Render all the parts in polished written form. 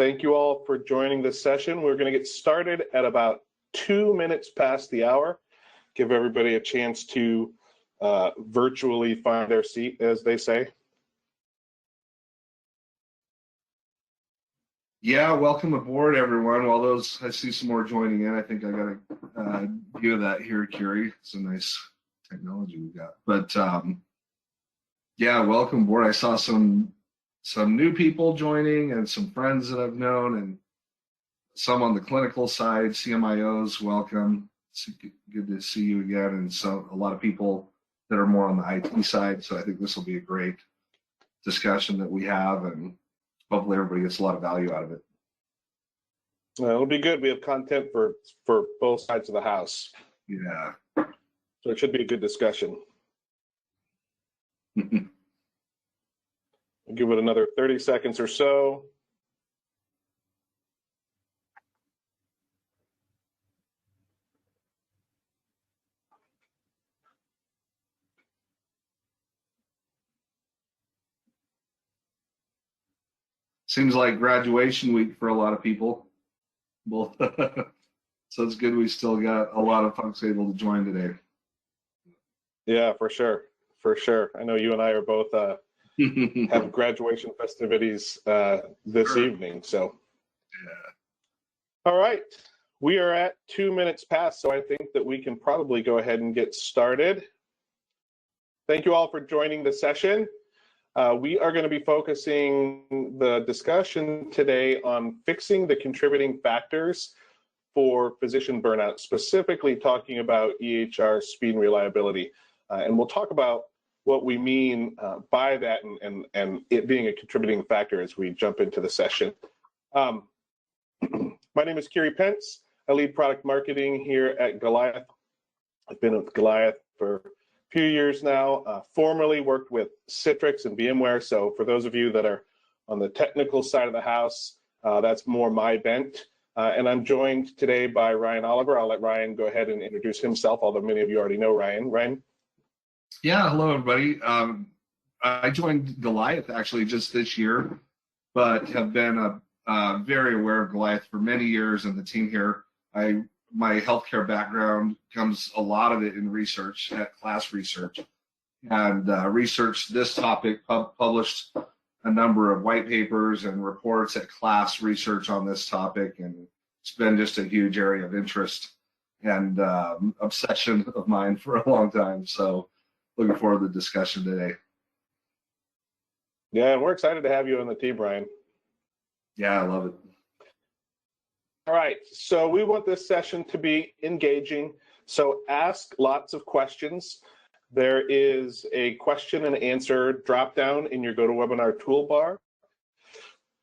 Thank you all for joining this session. We're going to get started at about 2 minutes past the hour. Give everybody a chance to virtually find their seat, as they say. Yeah, welcome aboard, everyone. While I see some more joining in. I think I got a view of that here, Kerry. It's a nice technology we got. But yeah, welcome aboard. I saw some new people joining and some friends that I've known, and some on the clinical side, CMIOs. Welcome. It's good to see you again, and so a lot of people that are more on the IT side. So I think this will be a great discussion that we have, and hopefully everybody gets a lot of value out of it. It'll be good. We have content for both sides of the house. Yeah. So it should be a good discussion. I'll give it another 30 seconds or so. Seems like graduation week for a lot of people. Well, so it's good we still got a lot of folks able to join today. Yeah, for sure. For sure. I know you and I are both have graduation festivities this evening. So, yeah. All right. We are at 2 minutes past, so I think that we can probably go ahead and get started. Thank you all for joining the session. We are going to be focusing the discussion today on fixing the contributing factors for physician burnout, specifically talking about EHR speed and reliability. And we'll talk about what we mean by that and it being a contributing factor as we jump into the session. My name is Kerry Pence. I lead product marketing here at Goliath. I've been with Goliath for few years now, formerly worked with Citrix and VMware. So for those of you that are on the technical side of the house, that's more my bent. And I'm joined today by Ryan Oliver. I'll let Ryan go ahead and introduce himself, although many of you already know Ryan. Ryan? Yeah, hello everybody. I joined Goliath actually just this year, but have been very aware of Goliath for many years and the team here. My healthcare background comes a lot of it in research at KLAS Research, and researched this topic, published a number of white papers and reports at KLAS Research on this topic, and it's been just a huge area of interest and obsession of mine for a long time. So looking forward to the discussion today. Yeah, and we're excited to have you on the team, Brian. Yeah, I love it. All right, so we want this session to be engaging, so ask lots of questions. There is a question and answer drop down in your GoToWebinar toolbar.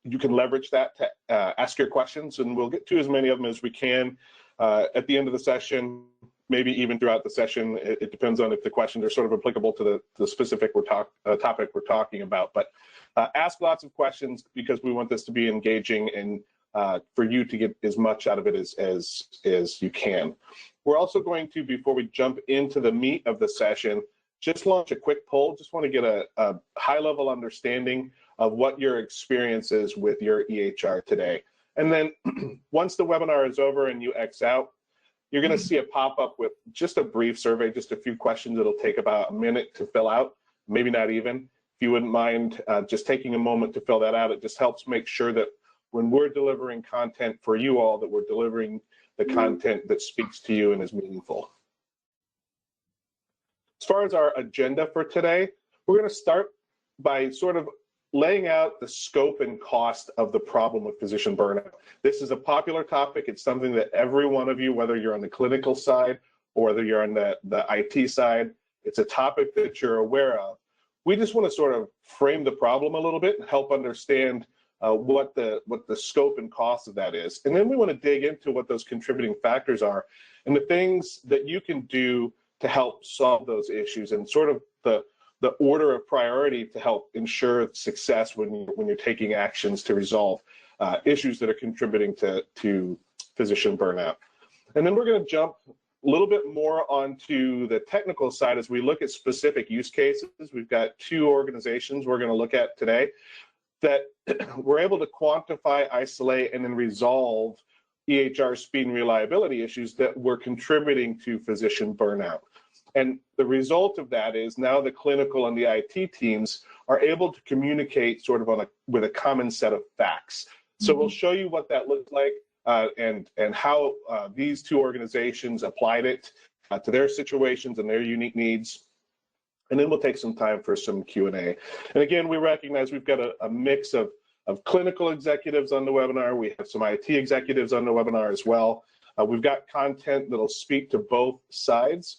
You can leverage that to ask your questions, and we'll get to as many of them as we can at the end of the session, maybe even throughout the session. It depends on if the questions are sort of applicable to the specific topic we're talking about. But ask lots of questions because we want this to be engaging and for you to get as much out of it as you can. We're also going to, before we jump into the meat of the session, just launch a quick poll. Just want to get a high-level understanding of what your experience is with your EHR today. And then once the webinar is over and you X out, you're going to see a pop-up with just a brief survey, just a few questions. It'll take about a minute to fill out, maybe not even. If you wouldn't mind just taking a moment to fill that out, it just helps make sure that when we're delivering content for you all, that we're delivering the content that speaks to you and is meaningful. As far as our agenda for today, we're going to start by sort of laying out the scope and cost of the problem with physician burnout. This is a popular topic. It's something that every one of you, whether you're on the clinical side or whether you're on the IT side, it's a topic that you're aware of. We just want to sort of frame the problem a little bit and help understand what the scope and cost of that is. And then we want to dig into what those contributing factors are and the things that you can do to help solve those issues and sort of the order of priority to help ensure success when you're taking actions to resolve issues that are contributing to physician burnout. And then we're going to jump a little bit more onto the technical side as we look at specific use cases. We've got 2 organizations we're going to look at today. that we're able to quantify, isolate, and then resolve EHR speed and reliability issues that were contributing to physician burnout. And the result of that is now the clinical and the IT teams are able to communicate sort of with a common set of facts. So we'll show you what that looks like and how these two organizations applied it to their situations and their unique needs. And then we'll take some time for some Q&A. And again, we recognize we've got a mix of clinical executives on the webinar. We have some IT executives on the webinar as well. We've got content that'll speak to both sides.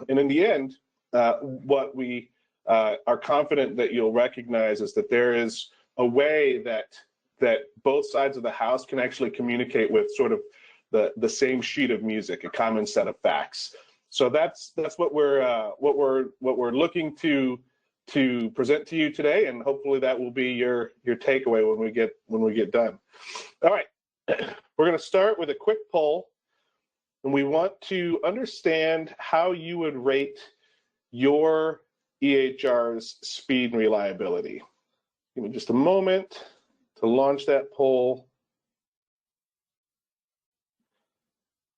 And in the end, what we are confident that you'll recognize is that there is a way that both sides of the house can actually communicate with sort of the same sheet of music, a common set of facts. So that's what we're looking to present to you today, and hopefully that will be your takeaway when we get done. All right, we're going to start with a quick poll, and we want to understand how you would rate your EHR's speed and reliability. Give me just a moment to launch that poll.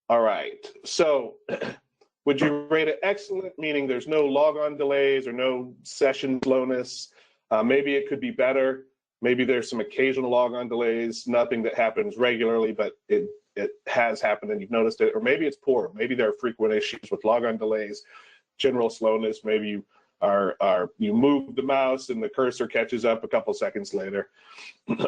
All right, so would you rate it excellent, meaning there's no log-on delays or no session slowness? Maybe it could be better. Maybe there's some occasional log-on delays, nothing that happens regularly, but it has happened and you've noticed it. Or maybe it's poor. Maybe there are frequent issues with log-on delays, general slowness. Maybe you move the mouse and the cursor catches up a couple seconds later.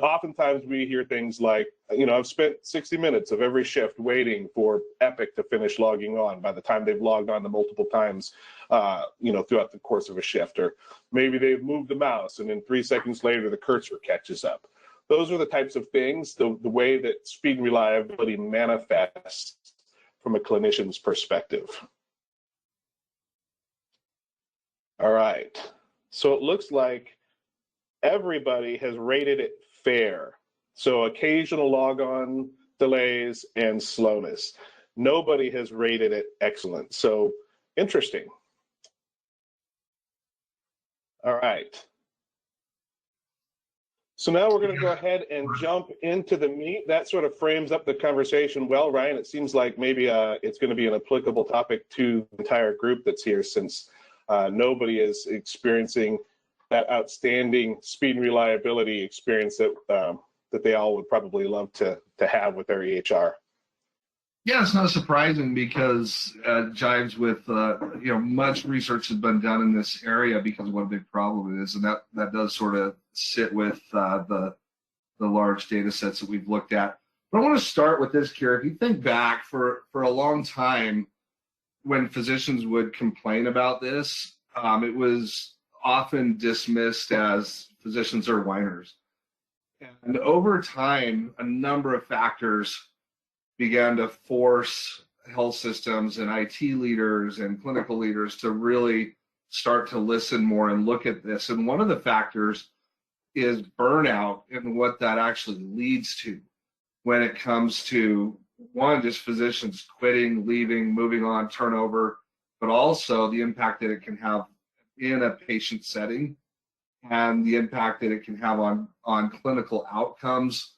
Oftentimes we hear things like, I've spent 60 minutes of every shift waiting for Epic to finish logging on by the time they've logged on to multiple times, throughout the course of a shift. Or maybe they've moved the mouse and then 3 seconds later the cursor catches up. Those are the types of things, the way that speed and reliability manifests from a clinician's perspective. All right, so it looks like everybody has rated it fair. So occasional log-on delays and slowness. Nobody has rated it excellent. So interesting. All right. So now we're going to go ahead and jump into the meat. That sort of frames up the conversation well, Ryan. It seems like maybe it's going to be an applicable topic to the entire group that's here, since nobody is experiencing that outstanding speed and reliability experience that they all would probably love to have with their EHR. Yeah, it's not surprising because it jives with, much research has been done in this area because of what a big problem it is. And that does sort of sit with the large data sets that we've looked at. But I want to start with this, Kira. If you think back for a long time, when physicians would complain about this, it was often dismissed as physicians are whiners. And over time, a number of factors began to force health systems and IT leaders and clinical leaders to really start to listen more and look at this. And one of the factors is burnout and what that actually leads to when it comes to, one, just physicians quitting, leaving, moving on, turnover, but also the impact that it can have in a patient setting and the impact that it can have on clinical outcomes,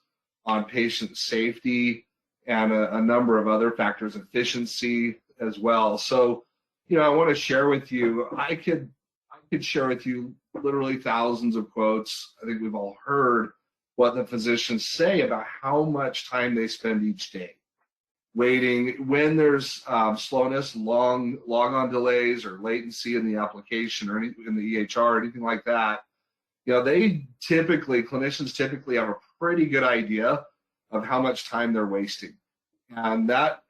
on patient safety, and a number of other factors, efficiency as well. So, I want to share with you, I could share with you literally thousands of quotes. I think we've all heard what the physicians say about how much time they spend each day waiting when there's slowness, long log-on delays or latency in the application or in the EHR or anything like that. Clinicians typically have a pretty good idea of how much time they're wasting. And that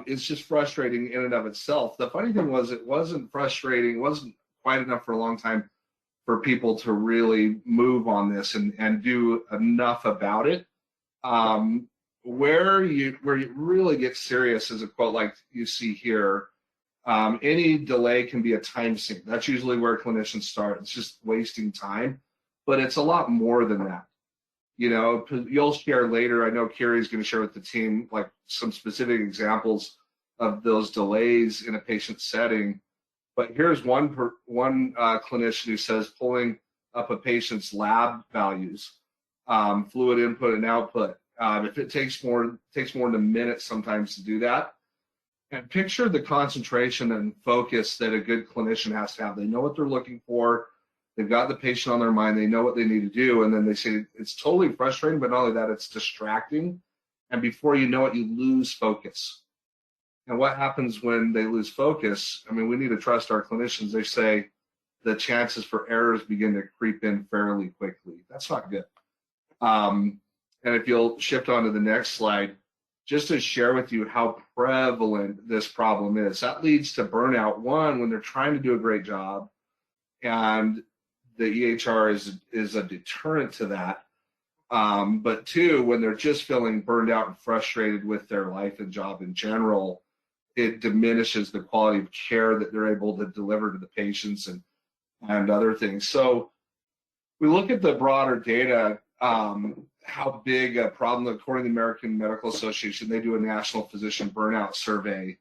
is just frustrating in and of itself. The funny thing was, it wasn't frustrating, it wasn't quite enough for a long time for people to really move on this and do enough about it. Where you really get serious is a quote like you see here. Any delay can be a time sink. That's usually where clinicians start. It's just wasting time, but it's a lot more than that. You'll share later. I know Carrie's going to share with the team like some specific examples of those delays in a patient setting. But here's one clinician who says pulling up a patient's lab values, fluid input and output. If it takes more than a minute sometimes to do that. And picture the concentration and focus that a good clinician has to have. They know what they're looking for. They've got the patient on their mind. They know what they need to do. And then they say it's totally frustrating, but not only that, it's distracting. And before you know it, you lose focus. And what happens when they lose focus? I mean, we need to trust our clinicians. They say the chances for errors begin to creep in fairly quickly. That's not good. And if you'll shift on to the next slide, just to share with you how prevalent this problem is. That leads to burnout, one, when they're trying to do a great job, and the EHR is a deterrent to that. But two, when they're just feeling burned out and frustrated with their life and job in general, it diminishes the quality of care that they're able to deliver to the patients and other things. So we look at the broader data, how big a problem, according to the American Medical Association, they do a national physician burnout survey,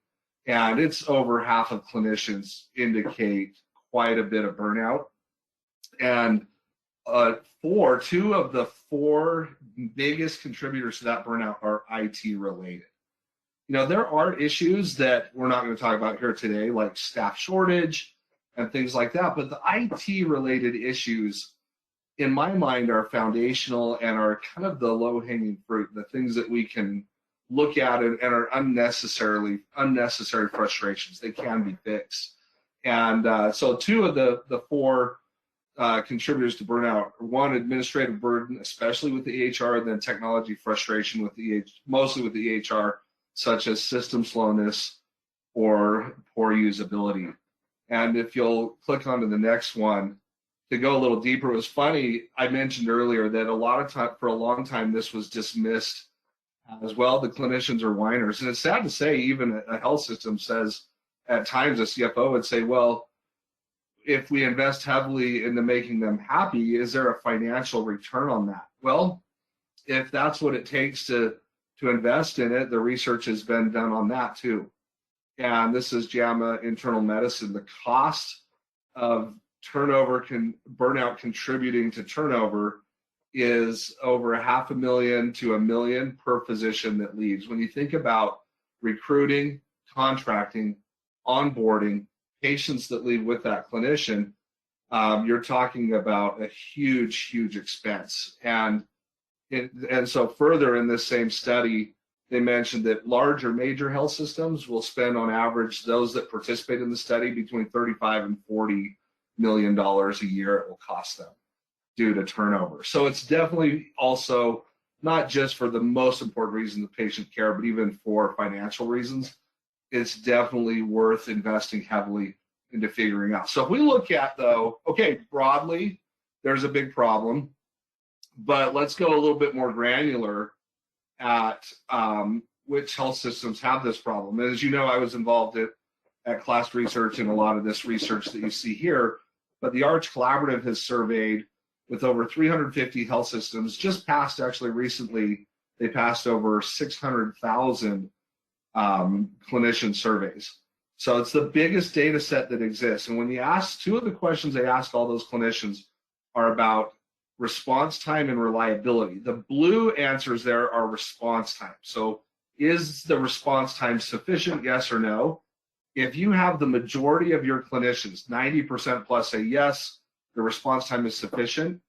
and it's over half of clinicians indicate quite a bit of burnout. And two of the four biggest contributors to that burnout are IT related. You know, there are issues that we're not going to talk about here today, like staff shortage and things like that, but the IT related issues, in my mind, are foundational and are kind of the low-hanging fruit, the things that we can look at and are unnecessary frustrations. They can be fixed. And so two of the four contributors to burnout are, one, administrative burden, especially with the EHR, and then technology frustration with mostly with the EHR, such as system slowness or poor usability. And if you'll click onto the next one, to go a little deeper, it was funny, I mentioned earlier that for a long time, this was dismissed as well. The clinicians are whiners. And it's sad to say, even a health system says, at times a CFO would say, well, if we invest heavily into making them happy, is there a financial return on that? Well, if that's what it takes to invest in it, the research has been done on that too. And this is JAMA Internal Medicine. The cost of burnout contributing to turnover is over $500,000 to $1 million per physician that leaves. When you think about recruiting, contracting, onboarding, patients that leave with that clinician, you're talking about a huge expense. And so further in this same study, they mentioned that larger major health systems will spend on average, those that participate in the study, between $35 and $40 million a year it will cost them due to turnover. So it's definitely also not just for the most important reason, the patient care, but even for financial reasons, it's definitely worth investing heavily into figuring out. So if we look at, though, okay, broadly, there's a big problem, but let's go a little bit more granular at which health systems have this problem. And as you know, I was involved at KLAS Research in a lot of this research that you see here, but the ARCH Collaborative has surveyed with over 350 health systems, just passed actually recently, they passed over 600,000 clinician surveys. So it's the biggest data set that exists. And when you ask, two of the questions they ask all those clinicians are about response time and reliability. The blue answers there are response time. So is the response time sufficient, yes or no? If you have the majority of your clinicians, 90% plus, say yes, the response time is sufficient,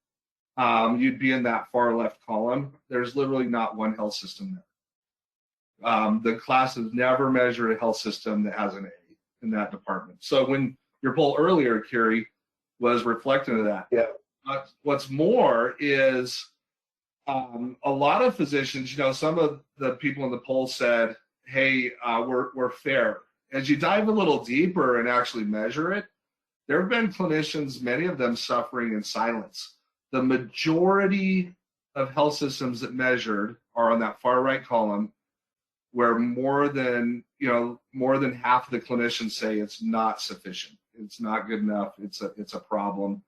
you'd be in that far left column. There's literally not one health system there. The class has never measured a health system that has an A in that department. So when your poll earlier, Kiri, was reflecting of that. Yeah. What's more is a lot of physicians, some of the people in the poll said, hey, we're fair. As you dive a little deeper and actually measure it, there have been clinicians, many of them suffering in silence. The majority of health systems that measured are on that far right column, where more than half of the clinicians say it's not sufficient. It's not good enough. It's a problem.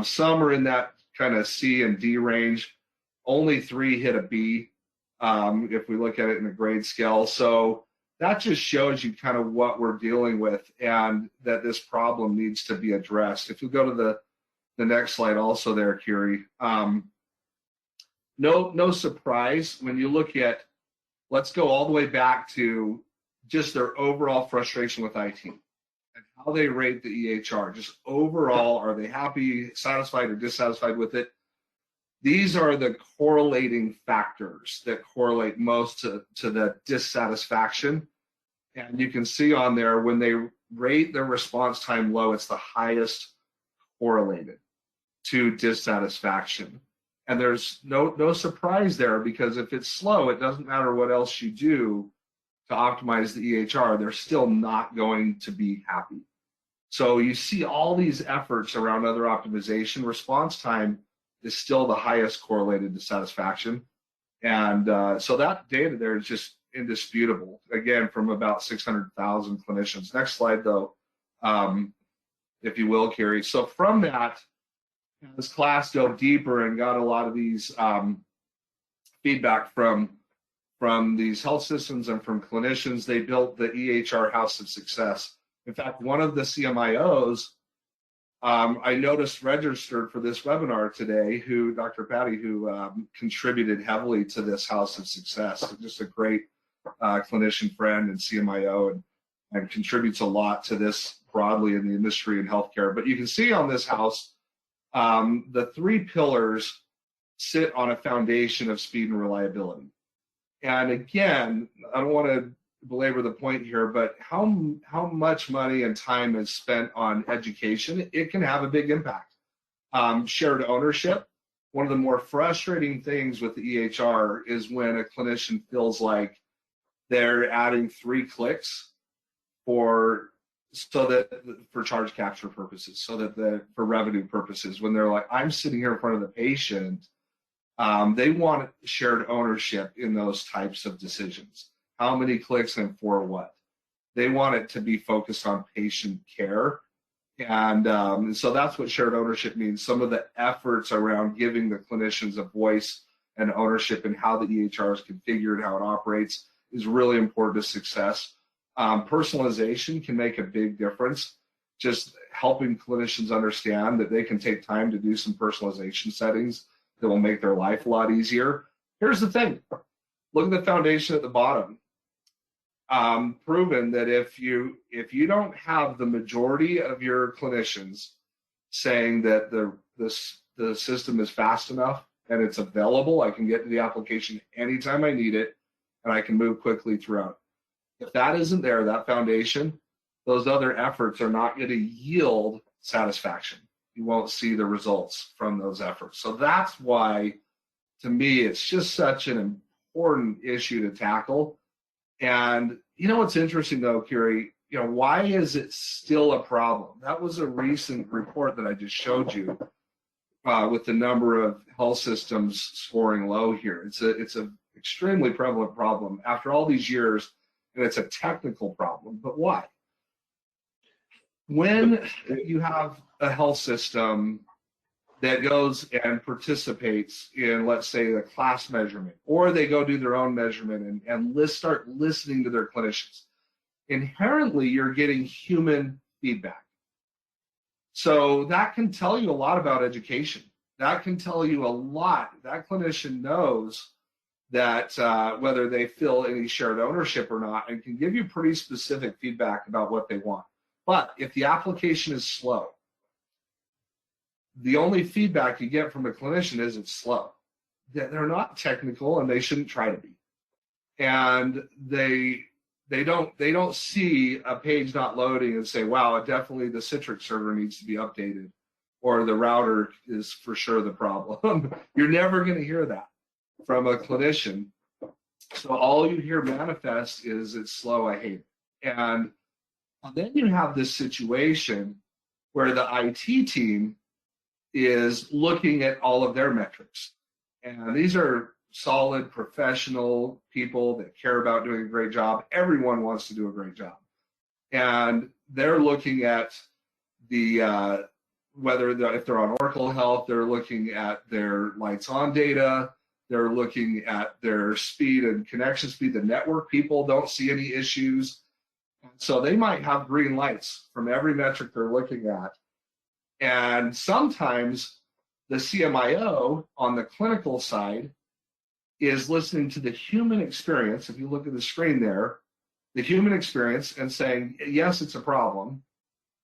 Some are in that kind of C and D range. Only 3 hit a B if we look at it in a grade scale. So that just shows you kind of what we're dealing with and that this problem needs to be addressed. If you go to the next slide also there, Kiri. No surprise when you look at, let's go all the way back to just their overall frustration with IT and how they rate the EHR. Just overall, are they happy, satisfied, or dissatisfied with it? These are the correlating factors that correlate most to the dissatisfaction. And you can see on there when they rate their response time low, it's the highest correlated to dissatisfaction. And there's no surprise there, because if it's slow, it doesn't matter what else you do to optimize the EHR, they're still not going to be happy. So you see all these efforts around other optimization. Response time is still the highest correlated to satisfaction. And so that data there is just indisputable, again, from about 600,000 clinicians. Next slide, though, if you will, Kiri. So from that, as KLAS dove deeper and got a lot of these feedback from these health systems and from clinicians, they built the EHR House of Success. In fact, one of the CMIOs I noticed registered for this webinar today, Dr. Patty, who contributed heavily to this House of Success. Just a great clinician friend and CMIO, and contributes a lot to this broadly in the industry and healthcare. But you can see on this house, the three pillars sit on a foundation of speed and reliability. And again, I don't want to belabor the point here, but how much money and time is spent on education, it can have a big impact. Shared ownership. One of the more frustrating things with the EHR is when a clinician feels like they're adding 3 clicks for charge capture purposes, for revenue purposes, when they're like, I'm sitting here in front of the patient. They want shared ownership in those types of decisions. How many clicks and for what? They want it to be focused on patient care. And so that's what shared ownership means. Some of the efforts around giving the clinicians a voice and ownership in how the EHR is configured, how it operates, is really important to success. Personalization can make a big difference. Just helping clinicians understand that they can take time to do some personalization settings that will make their life a lot easier. Here's the thing. Look at the foundation at the bottom. Proven that if you don't have the majority of your clinicians saying that the system is fast enough and it's available, I can get to the application anytime I need it, and I can move quickly throughout. If that isn't there, that foundation, those other efforts are not going to yield satisfaction. You won't see the results from those efforts. So that's why, to me, it's just such an important issue to tackle. And you know what's interesting though, Kiri, why is it still a problem? That was a recent report that I just showed you with the number of health systems scoring low here. It's a extremely prevalent problem after all these years, and it's a technical problem. But why? When you have a health system that goes and participates in, let's say, the KLAS measurement, or they go do their own measurement and start listening to their clinicians, inherently you're getting human feedback. So that can tell you a lot about education. That can tell you a lot. That clinician knows that whether they feel any shared ownership or not, and can give you pretty specific feedback about what they want. But if the application is slow, the only feedback you get from a clinician is it's slow. They're not technical, and they shouldn't try to be. And they don't see a page not loading and say, wow, definitely the Citrix server needs to be updated, or the router is for sure the problem. You're never going to hear that from a clinician. So all you hear manifest is it's slow, I hate it. And then you have this situation where the IT team is looking at all of their metrics. And these are solid professional people that care about doing a great job. Everyone wants to do a great job. And they're looking at if they're on Oracle Health, they're looking at their lights on data. They're looking at their speed and connection speed. The network people don't see any issues. So they might have green lights from every metric they're looking at. And sometimes the CMIO on the clinical side is listening to the human experience. If you look at the screen there, the human experience, and saying, yes, it's a problem.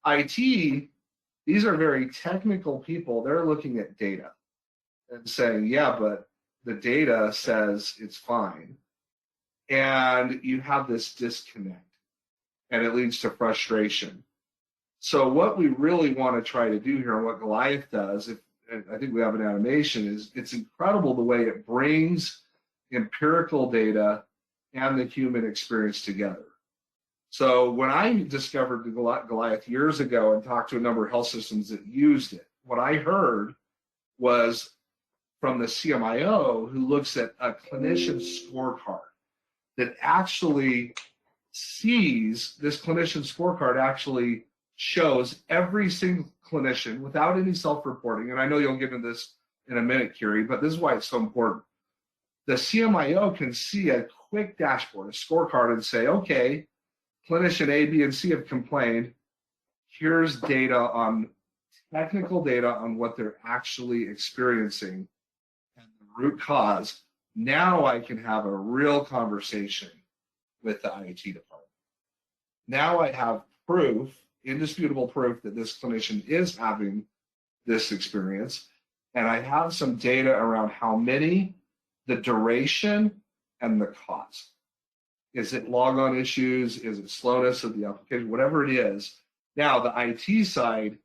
IT, these are very technical people. They're looking at data and saying, yeah, but the data says it's fine. And you have this disconnect, and it leads to frustration. So what we really want to try to do here, and what Goliath does, and I think we have an animation, is it's incredible the way it brings empirical data and the human experience together. So when I discovered the Goliath years ago and talked to a number of health systems that used it, what I heard was from the CMIO, who looks at a clinician scorecard, that actually sees, this clinician scorecard actually shows every single clinician without any self-reporting. And I know you'll get into this in a minute, Kiri, but this is why it's so important. The CMIO can see a quick dashboard, a scorecard, and say, okay, clinician A, B, and C have complained. Here's data on technical data on what they're actually experiencing and the root cause. Now I can have a real conversation with the IT department. Now I have proof, indisputable proof, that this clinician is having this experience, and I have some data around how many, the duration, and the cause. Is it log-on issues? Is it slowness of the application? Whatever it is. Now the IT side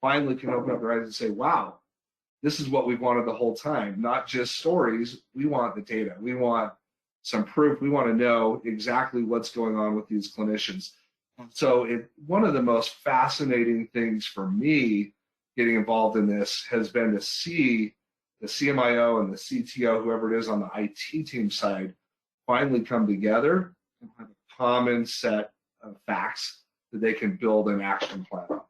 finally can open up their eyes and say, wow, this is what we've wanted the whole time. Not just stories. We want the data. We want some proof. We want to know exactly what's going on with these clinicians. So one of the most fascinating things for me getting involved in this has been to see the CMIO and the CTO, whoever it is on the IT team side, finally come together and have a common set of facts that they can build an action plan on.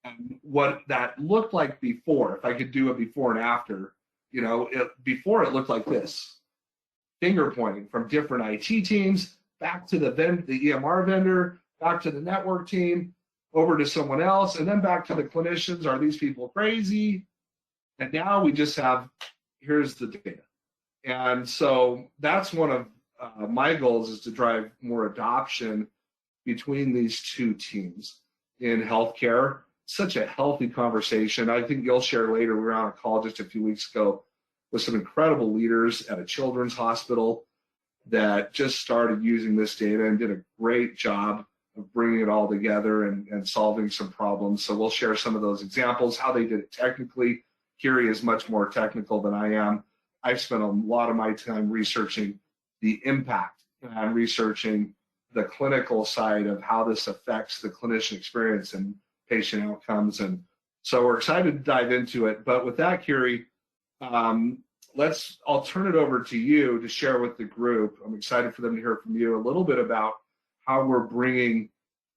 And what that looked like before, if I could do a before and after, before it looked like this: finger pointing from different IT teams back to the EMR vendor, back to the network team, over to someone else, and then back to the clinicians. Are these people crazy? And now we just have, here's the data. And so that's one of my goals, is to drive more adoption between these two teams in healthcare. Such a healthy conversation. I think you'll share later, we were on a call just a few weeks ago with some incredible leaders at a children's hospital that just started using this data and did a great job of bringing it all together and solving some problems. So we'll share some of those examples, how they did it technically. Kiri is much more technical than I am. I've spent a lot of my time researching the impact and researching the clinical side of how this affects the clinician experience and patient outcomes. And so we're excited to dive into it. But with that, Kiri, I'll turn it over to you to share with the group. I'm excited for them to hear from you a little bit about how we're bringing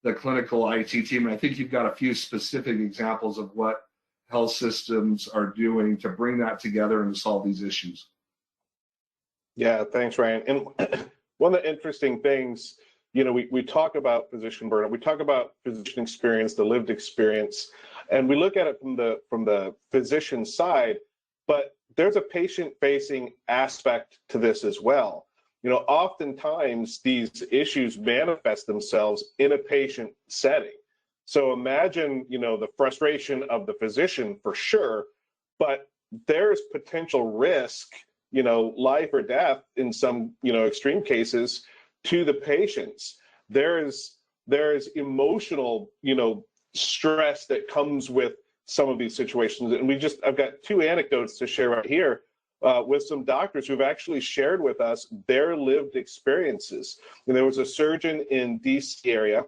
the clinical IT team. And I think you've got a few specific examples of what health systems are doing to bring that together and to solve these issues. Yeah, thanks, Ryan. And one of the interesting things, we talk about physician burnout, we talk about physician experience, the lived experience, and we look at it from the physician side, but there's a patient-facing aspect to this as well. Oftentimes these issues manifest themselves in a patient setting. So imagine, the frustration of the physician for sure, but there's potential risk, life or death in some, extreme cases to the patients. There's emotional, stress that comes with some of these situations. And I've got two anecdotes to share right here with some doctors who've actually shared with us their lived experiences. And there was a surgeon in DC area.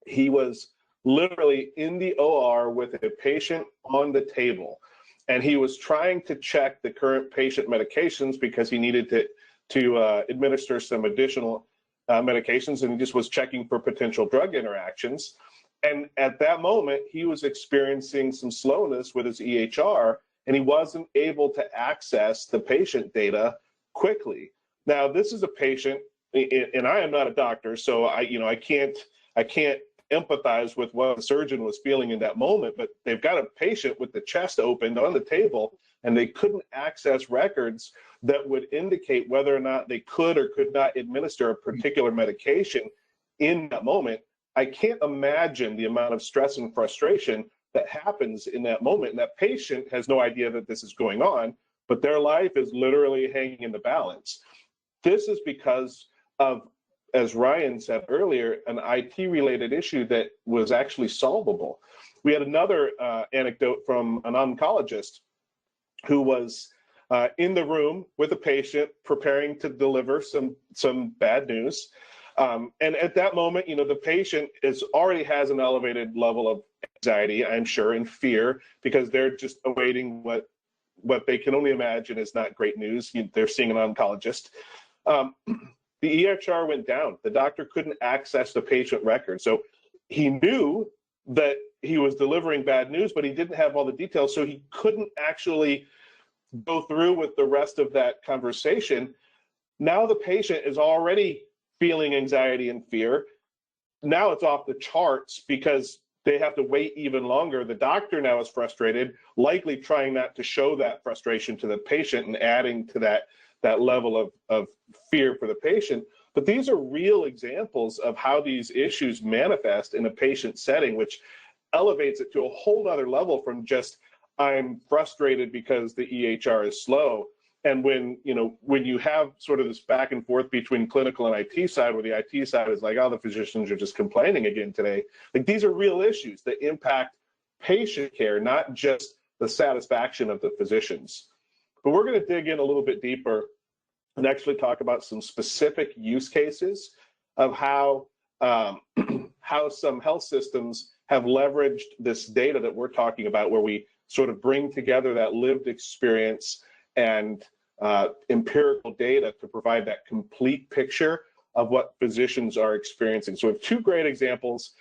He was literally in the OR with a patient on the table, and he was trying to check the current patient medications because he needed to administer some additional medications, and he just was checking for potential drug interactions. And at that moment, he was experiencing some slowness with his EHR, and he wasn't able to access the patient data quickly. Now, this is a patient, and I am not a doctor, so I can't empathize with what the surgeon was feeling in that moment, but they've got a patient with the chest opened on the table, and they couldn't access records that would indicate whether or not they could or could not administer a particular medication in that moment. I can't imagine the amount of stress and frustration that happens in that moment. And that patient has no idea that this is going on, but their life is literally hanging in the balance. This is because of, as Ryan said earlier, an IT-related issue that was actually solvable. We had another anecdote from an oncologist who was in the room with a patient preparing to deliver some bad news. And at that moment, the patient already has an elevated level of anxiety, I'm sure, and fear, because they're just awaiting what they can only imagine is not great news. They're seeing an oncologist. The EHR went down. The doctor couldn't access the patient record. So he knew that he was delivering bad news, but he didn't have all the details. So he couldn't actually go through with the rest of that conversation. Now the patient is already feeling anxiety and fear. Now it's off the charts because they have to wait even longer. The doctor now is frustrated, likely trying not to show that frustration to the patient and adding to that level of fear for the patient. But these are real examples of how these issues manifest in a patient setting, which elevates it to a whole other level from just, I'm frustrated because the EHR is slow. And when you have sort of this back and forth between clinical and IT side, where the IT side is like, oh, the physicians are just complaining again today. Like, these are real issues that impact patient care, not just the satisfaction of the physicians. But we're going to dig in a little bit deeper and actually talk about some specific use cases of how some health systems have leveraged this data that we're talking about, where we sort of bring together that lived experience and empirical data to provide that complete picture of what physicians are experiencing. So we have two great examples.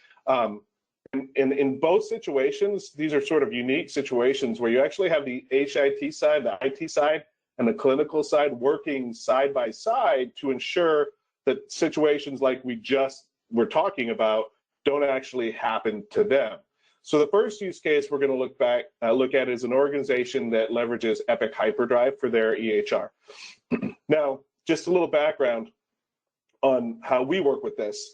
In both situations, these are sort of unique situations where you actually have the HIT side, the IT side, and the clinical side working side by side to ensure that situations like we just were talking about don't actually happen to them. So the first use case we're going to look at is an organization that leverages Epic Hyperdrive for their EHR. Now, just a little background on how we work with this.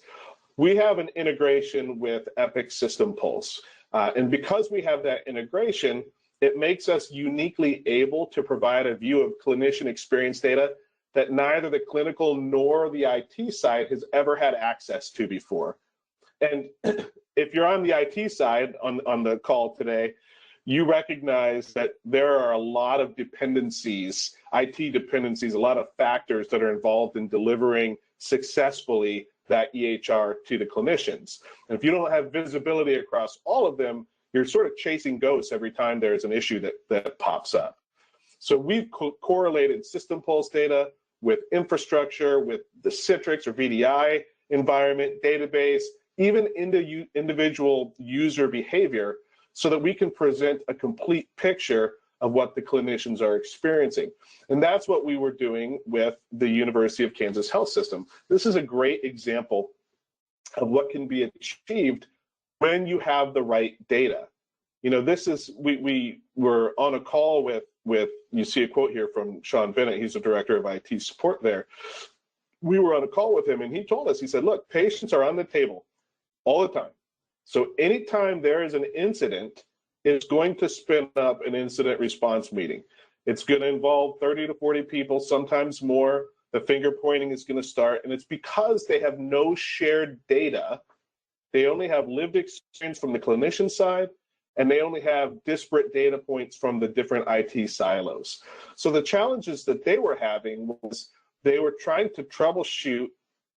We have an integration with Epic System Pulse. And because we have that integration, it makes us uniquely able to provide a view of clinician experience data that neither the clinical nor the IT side has ever had access to before. And if you're on the IT side on the call today, you recognize that there are a lot of dependencies, IT dependencies, a lot of factors that are involved in delivering successfully that EHR to the clinicians. And if you don't have visibility across all of them, you're sort of chasing ghosts every time there's an issue that pops up. So we've correlated system pulse data with infrastructure, with the Citrix or VDI environment, database, even individual user behavior, so that we can present a complete picture of what the clinicians are experiencing. And that's what we were doing with the University of Kansas Health System. This is a great example of what can be achieved when you have the right data. This is, we were on a call with, you see a quote here from Sean Bennett, he's the director of IT support there. We were on a call with him and he told us, he said, look, patients are on the table all the time. So anytime there is an incident, it's going to spin up an incident response meeting. It's going to involve 30 to 40 people, sometimes more. The finger pointing is going to start, and it's because they have no shared data. They only have lived experience from the clinician side, and they only have disparate data points from the different IT silos. So the challenges that they were having was they were trying to troubleshoot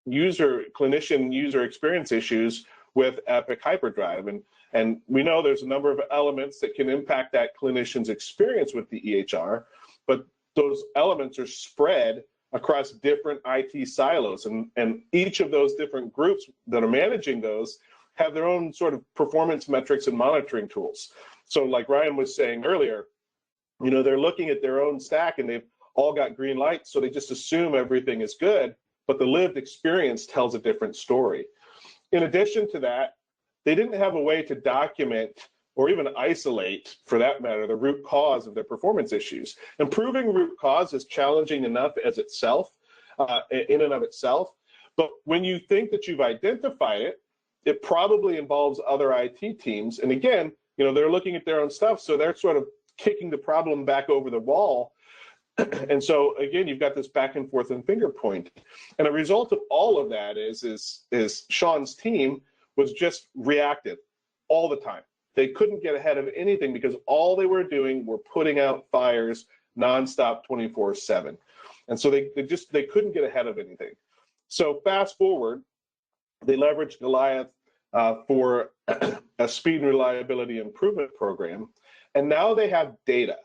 clinician user experience issues with Epic Hyperdrive. And we know there's a number of elements that can impact that clinician's experience with the EHR, but those elements are spread across different IT silos. And each of those different groups that are managing those have their own sort of performance metrics and monitoring tools. So like Ryan was saying earlier, they're looking at their own stack and they've all got green lights, so they just assume everything is good, but the lived experience tells a different story. In addition to that, they didn't have a way to document or even isolate, for that matter, the root cause of their performance issues. And proving root cause is challenging enough as itself, in and of itself. But when you think that you've identified it, it probably involves other IT teams. And again, you know, they're looking at their own stuff, so they're sort of kicking the problem back over the wall. And so again, you've got this back and forth and finger point. And a result of all of that is Sean's team was just reactive all the time. They couldn't get ahead of anything because all they were doing were putting out fires nonstop 24/7. And so they couldn't get ahead of anything. So fast forward, they leveraged Goliath for a speed and reliability improvement program. And now they have data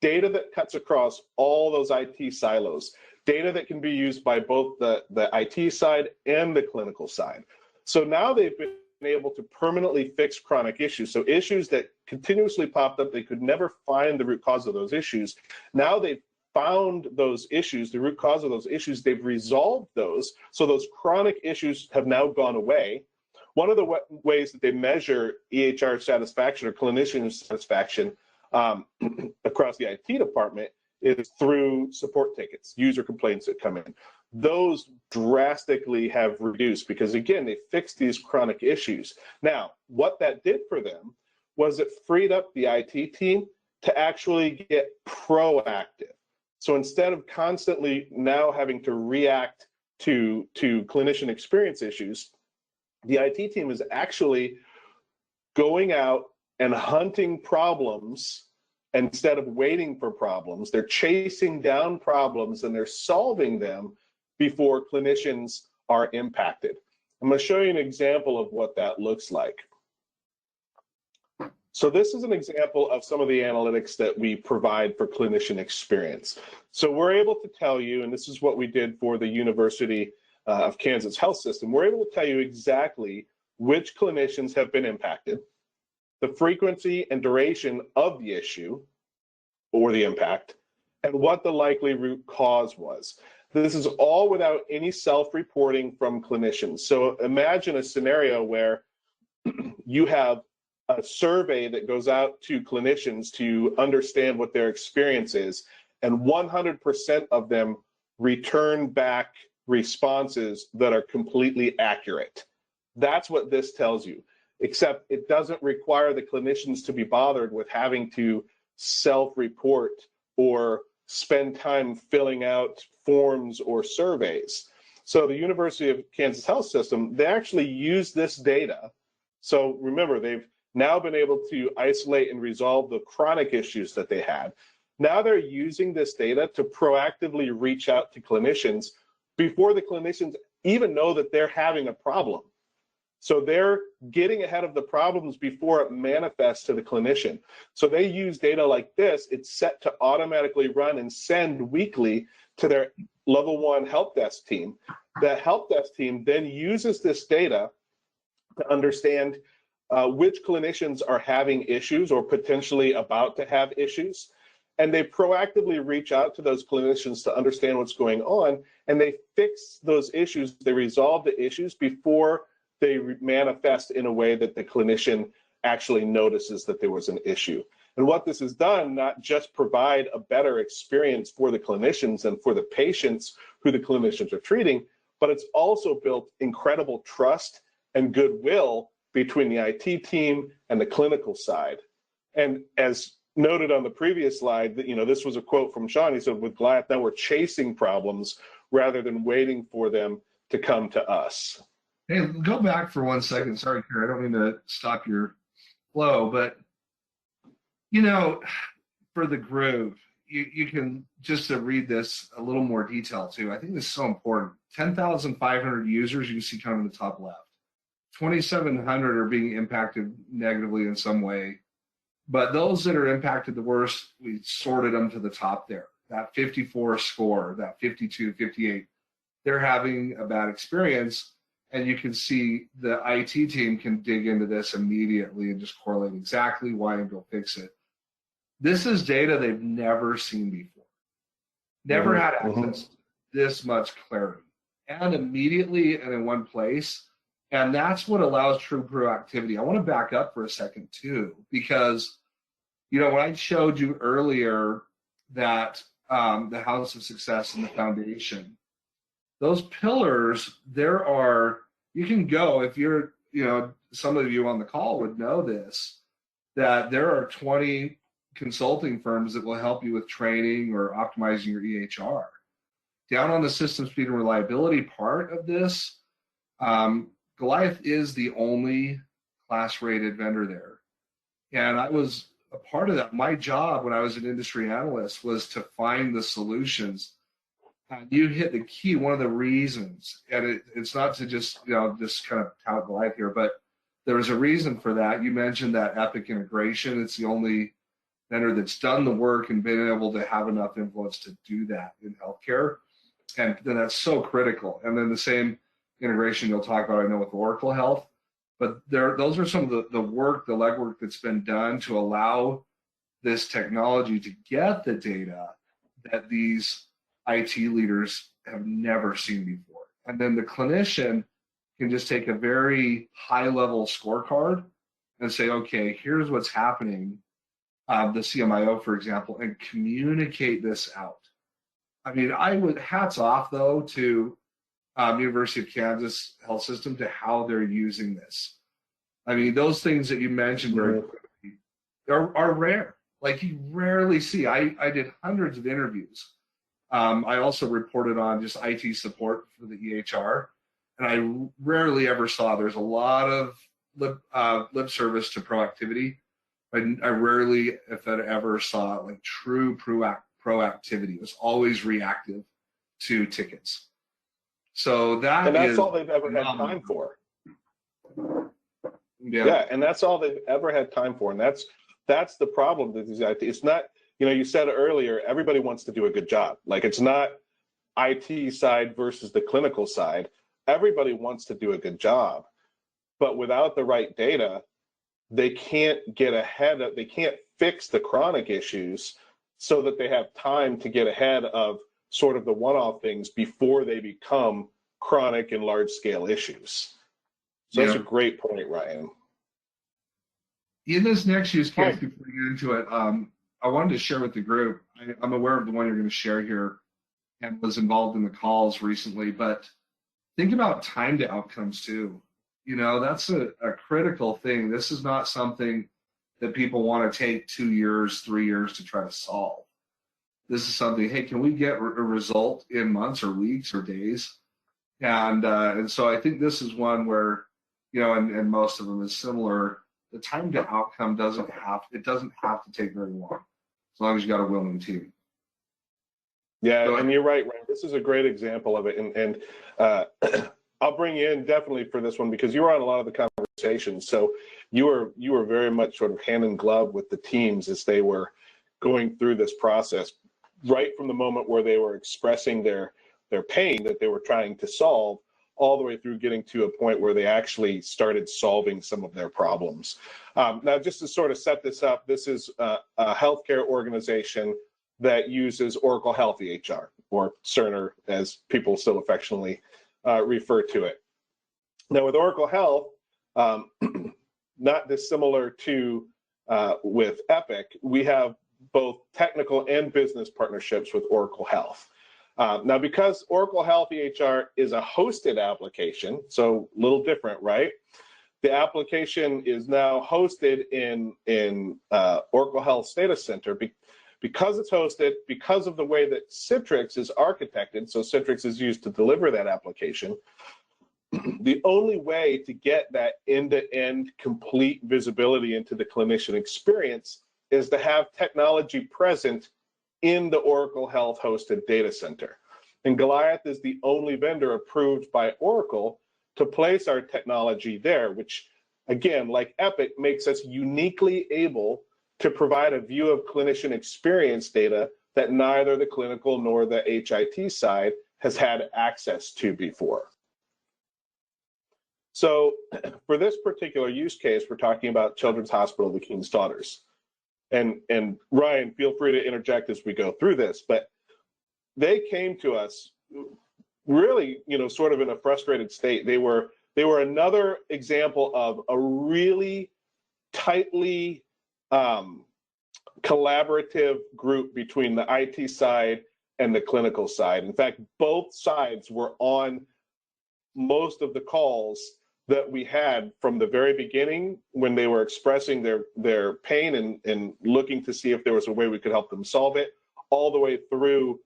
that cuts across all those IT silos, data that can be used by both the IT side and the clinical side. So now they've been able to permanently fix chronic issues. So issues that continuously popped up, they could never find the root cause of those issues. Now they've found those issues, the root cause of those issues, they've resolved those. So those chronic issues have now gone away. One of the ways that they measure EHR satisfaction or clinician satisfaction across the IT department is through support tickets, user complaints that come in. Those drastically have reduced because, again, they fixed these chronic issues. Now, what that did for them was it freed up the IT team to actually get proactive. So instead of constantly now having to react to clinician experience issues, the IT team is actually going out and hunting problems instead of waiting for problems. They're chasing down problems and they're solving them before clinicians are impacted. I'm going to show you an example of what that looks like. So this is an example of some of the analytics that we provide for clinician experience. So we're able to tell you, and this is what we did for the University of Kansas Health System, we're able to tell you exactly which clinicians have been impacted, the frequency and duration of the issue or the impact, and what the likely root cause was. This is all without any self-reporting from clinicians. So imagine a scenario where you have a survey that goes out to clinicians to understand what their experience is, and 100% of them return back responses that are completely accurate. That's what this tells you, except it doesn't require the clinicians to be bothered with having to self-report or spend time filling out forms or surveys. So the University of Kansas Health System, they actually use this data. So remember, they've now been able to isolate and resolve the chronic issues that they had. Now they're using this data to proactively reach out to clinicians before the clinicians even know that they're having a problem. So they're getting ahead of the problems before it manifests to the clinician. So they use data like this. It's set to automatically run and send weekly to their level 1 help desk team. That help desk team then uses this data to understand which clinicians are having issues or potentially about to have issues. And they proactively reach out to those clinicians to understand what's going on, and they fix those issues. They resolve the issues before they manifest in a way that the clinician actually notices that there was an issue. And what this has done, not just provide a better experience for the clinicians and for the patients who the clinicians are treating, but it's also built incredible trust and goodwill between the IT team and the clinical side. And as noted on the previous slide, that, you know, this was a quote from Sean. He said, with Goliath, now we're chasing problems rather than waiting for them to come to us. Hey, go back for 1 second. Sorry, Kara, I don't mean to stop your flow, but, you know, for the groove, you can just to read this a little more detail too. I think this is so important. 10,500 users, you can see kind of in the top left. 2,700 are being impacted negatively in some way. But those that are impacted the worst, we sorted them to the top there. That 54 score, that 52, 58, they're having a bad experience. And you can see the IT team can dig into this immediately and just correlate exactly why and go fix it. This is data they've never seen before. Never had access to this much clarity. And immediately and in one place. And that's what allows true proactivity. I want to back up for a second too, because, you know, when I showed you earlier that the House of Success and the foundation, those pillars, you can go, if you're, you know, some of you on the call would know this, that there are 20 consulting firms that will help you with training or optimizing your EHR. Down on the system speed and reliability part of this, Goliath is the only KLAS rated vendor there. And I was a part of that. My job when I was an industry analyst was to find the solutions. And you hit the key, one of the reasons, and it's not to just, you know, just kind of tout Goliath here, but there was a reason for that. You mentioned that Epic integration. It's the only vendor that's done the work and been able to have enough influence to do that in healthcare. And then that's so critical. And then the same integration you'll talk about, I know, with Oracle Health. But those are some of the legwork that's been done to allow this technology to get the data that these IT leaders have never seen before. And then the clinician can just take a very high-level scorecard and say, okay, here's what's happening, the CMIO, for example, and communicate this out. I mean, hats off, though, to University of Kansas Health System to how they're using this. I mean, those things that you mentioned very quickly are rare. Like, you rarely see. I did hundreds of interviews. I also reported on just IT support for the EHR, and I rarely ever saw, there's a lot of lip service to proactivity. I rarely, if I ever saw, like, true proactivity. It was always reactive to tickets. So that's all they've ever had time for. Yeah, and that's all they've ever had time for. And that's the problem with these IT. It's not, you know, you said earlier, everybody wants to do a good job. Like, it's not IT side versus the clinical side. Everybody wants to do a good job, but without the right data, they can't they can't fix the chronic issues so that they have time to get ahead of sort of the one-off things before they become chronic and large-scale issues. So that's a great point, Ryan. In this next use case, before we get into it, I wanted to share with the group, I'm aware of the one you're going to share here and was involved in the calls recently, but think about time to outcomes too. You know, that's a critical thing. This is not something that people want to take 2 years, 3 years to try to solve. This is something, hey, can we get a result in months or weeks or days? And so I think this is one where, you know, and most of them is similar. The time to outcome doesn't have to take very long, as long as you got a willing team. Yeah, and you're right, Ryan. This is a great example of it. And I'll bring you in definitely for this one because you were on a lot of the conversations. So you were very much sort of hand in glove with the teams as they were going through this process, right from the moment where they were expressing their pain that they were trying to solve, all the way through getting to a point where they actually started solving some of their problems. Now, just to sort of set this up, this is a healthcare organization that uses Oracle Health EHR, or Cerner, as people still affectionately refer to it. Now, with Oracle Health, not dissimilar to with Epic, we have both technical and business partnerships with Oracle Health. Now, because Oracle Health EHR is a hosted application, so a little different, right? The application is now hosted in Oracle Health's data center. Because it's hosted, because of the way that Citrix is architected, so Citrix is used to deliver that application, the only way to get that end-to-end complete visibility into the clinician experience is to have technology present in the Oracle Health hosted data center. And Goliath is the only vendor approved by Oracle to place our technology there, which, again, like Epic, makes us uniquely able to provide a view of clinician experience data that neither the clinical nor the HIT side has had access to before. So for this particular use case, we're talking about Children's Hospital of the King's Daughters. And Ryan, feel free to interject as we go through this, but they came to us really, you know, sort of in a frustrated state. They were they were another example of a really tightly collaborative group between the IT side and the clinical side. In fact, both sides were on most of the calls that we had from the very beginning when they were expressing their pain and looking to see if there was a way we could help them solve it, all the way through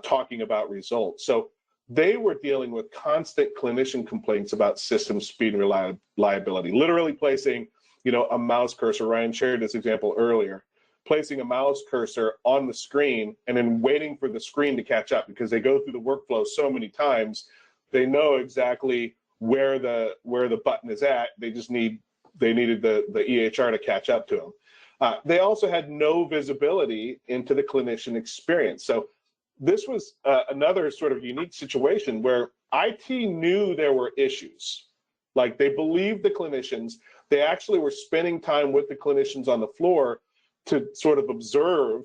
talking about results. So they were dealing with constant clinician complaints about system speed and reliability, literally placing, a mouse cursor. Ryan shared this example earlier, placing a mouse cursor on the screen and then waiting for the screen to catch up, because they go through the workflow so many times, they know exactly where the button is at. They needed the EHR to catch up to them. They also had no visibility into the clinician experience. So this was another sort of unique situation where IT knew there were issues. Like, they believed the clinicians. They actually were spending time with the clinicians on the floor to sort of observe,